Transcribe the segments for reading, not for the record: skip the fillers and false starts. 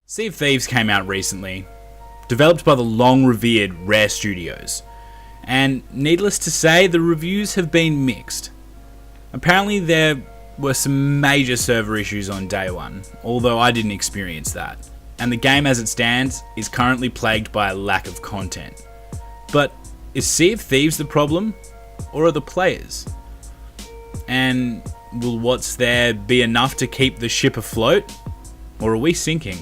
Sea of Thieves came out recently, developed by the long-revered Rare Studios, and needless to say, the reviews have been mixed. Apparently there were some major server issues on day one, although I didn't experience that, and the game as it stands is currently plagued by a lack of content. But is Sea of Thieves the problem, or are the players? And will what's there be enough to keep the ship afloat, or are we sinking?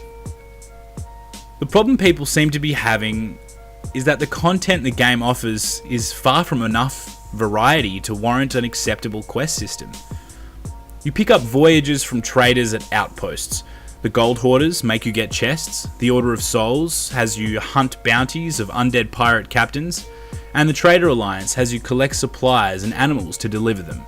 The problem people seem to be having is that the content the game offers is far from enough variety to warrant an acceptable quest system. You pick up voyages from traders at outposts. The Gold Hoarders make you get chests, the Order of Souls has you hunt bounties of undead pirate captains, and the Trader Alliance has you collect supplies and animals to deliver them.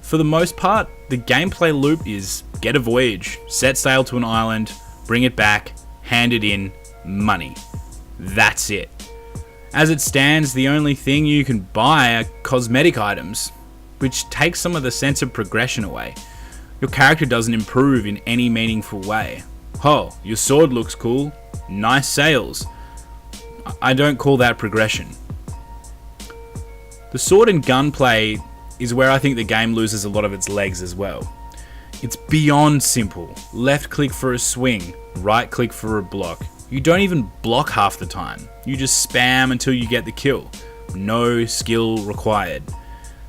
For the most part, the gameplay loop is get a voyage, set sail to an island, bring it back, hand it in, money. That's it. As it stands, the only thing you can buy are cosmetic items, which takes some of the sense of progression away. Your character doesn't improve in any meaningful way. Oh, your sword looks cool. Nice sails. I don't call that progression. The sword and gunplay is where I think the game loses a lot of its legs as well. It's beyond simple. Left click for a swing, right click for a block. You don't even block half the time. You just spam until you get the kill. No skill required.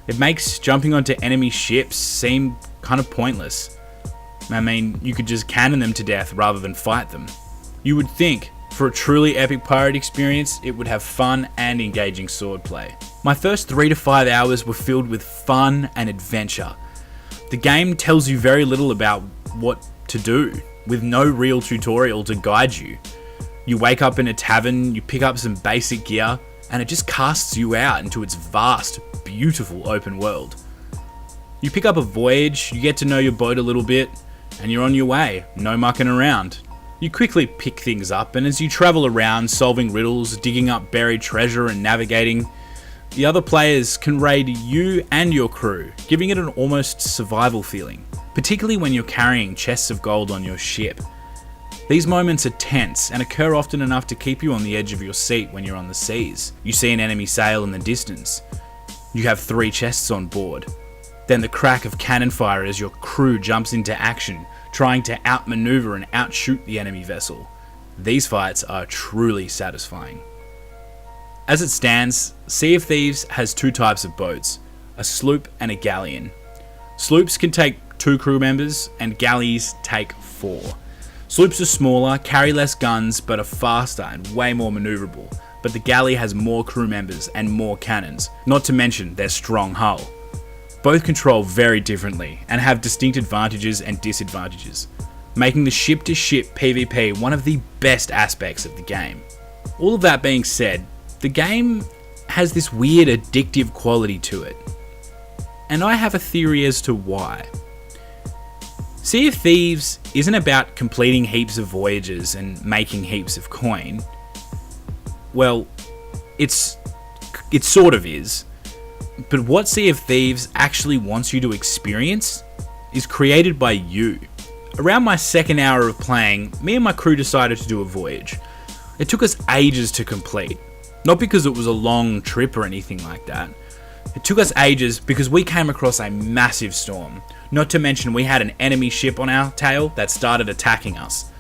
It makes jumping onto enemy ships seem kind of pointless. I mean, you could just cannon them to death rather than fight them. You would think, for a truly epic pirate experience, it would have fun and engaging swordplay. My first 3 to 5 hours were filled with fun and adventure. The game tells you very little about what to do, with no real tutorial to guide you. You wake up in a tavern, you pick up some basic gear, and it just casts you out into its vast, beautiful open world. You pick up a voyage, you get to know your boat a little bit, and you're on your way, no mucking around. You quickly pick things up, and as you travel around solving riddles, digging up buried treasure and navigating, the other players can raid you and your crew, giving it an almost survival feeling, particularly when you're carrying chests of gold on your ship. These moments are tense and occur often enough to keep you on the edge of your seat when you're on the seas. You see an enemy sail in the distance. You have 3 chests on board. Then the crack of cannon fire as your crew jumps into action, trying to outmaneuver and outshoot the enemy vessel. These fights are truly satisfying. As it stands, Sea of Thieves has 2 types of boats, a sloop and a galleon. Sloops can take 2 crew members and galleys take 4. Sloops are smaller, carry less guns, but are faster and way more maneuverable, but the galley has more crew members and more cannons, not to mention their strong hull. Both control very differently and have distinct advantages and disadvantages, making the ship-to-ship PvP one of the best aspects of the game. All of that being said, the game has this weird addictive quality to it, and I have a theory as to why. Sea of Thieves isn't about completing heaps of voyages and making heaps of coin. Well, it sort of is, but what Sea of Thieves actually wants you to experience is created by you. Around my second hour of playing, me and my crew decided to do a voyage. It took us ages to complete, not because it was a long trip or anything like that. It took us ages because we came across a massive storm, not to mention we had an enemy ship on our tail that started attacking us.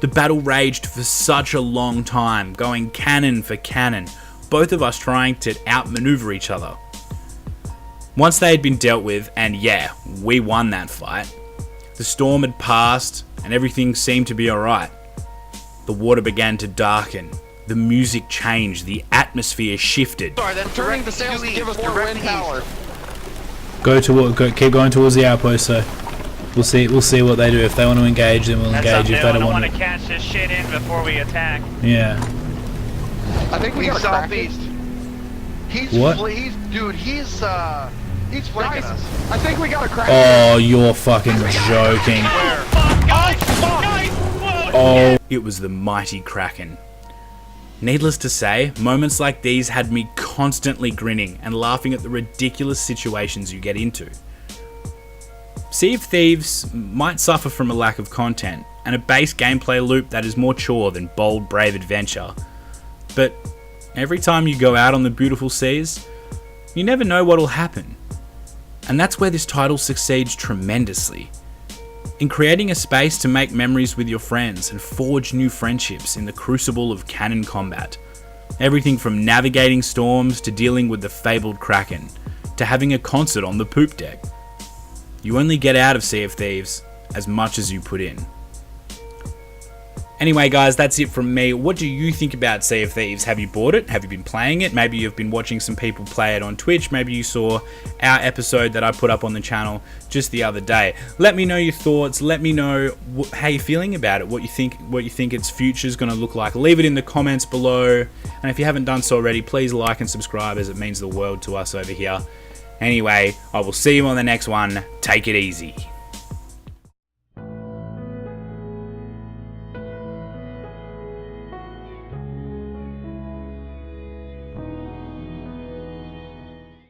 The battle raged for such a long time, going cannon for cannon, both of us trying to outmaneuver each other. Once they had been dealt with, and yeah, we won that fight, the storm had passed and everything seemed to be alright. The water began to darken, the music changed, the atmosphere shifted. Turning the sails to give us direct power. Keep going towards the outpost, so we'll see what they do. If they want to engage, then we'll engage. If they don't want to catch this shit in before we attack. Yeah. I think we got southeast. He's flanking us. I think we got a crack. Oh, you're fucking joking. Oh, it was the mighty Kraken. Needless to say, moments like these had me constantly grinning and laughing at the ridiculous situations you get into. Sea of Thieves might suffer from a lack of content, and a base gameplay loop that is more chore than bold, brave adventure. But every time you go out on the beautiful seas, you never know what'll happen. And that's where this title succeeds tremendously. In creating a space to make memories with your friends and forge new friendships in the crucible of canon combat. Everything from navigating storms to dealing with the fabled Kraken, to having a concert on the poop deck. You only get out of Sea of Thieves as much as you put in. Anyway guys, that's it from me. What do you think about Sea of Thieves? Have you bought it? Have you been playing it? Maybe you've been watching some people play it on Twitch. Maybe you saw our episode that I put up on the channel just the other day. Let me know your thoughts. Let me know how you're feeling about it. What you think its future is going to look like. Leave it in the comments below. And if you haven't done so already, please like and subscribe, as it means the world to us over here. Anyway, I will see you on the next one. Take it easy.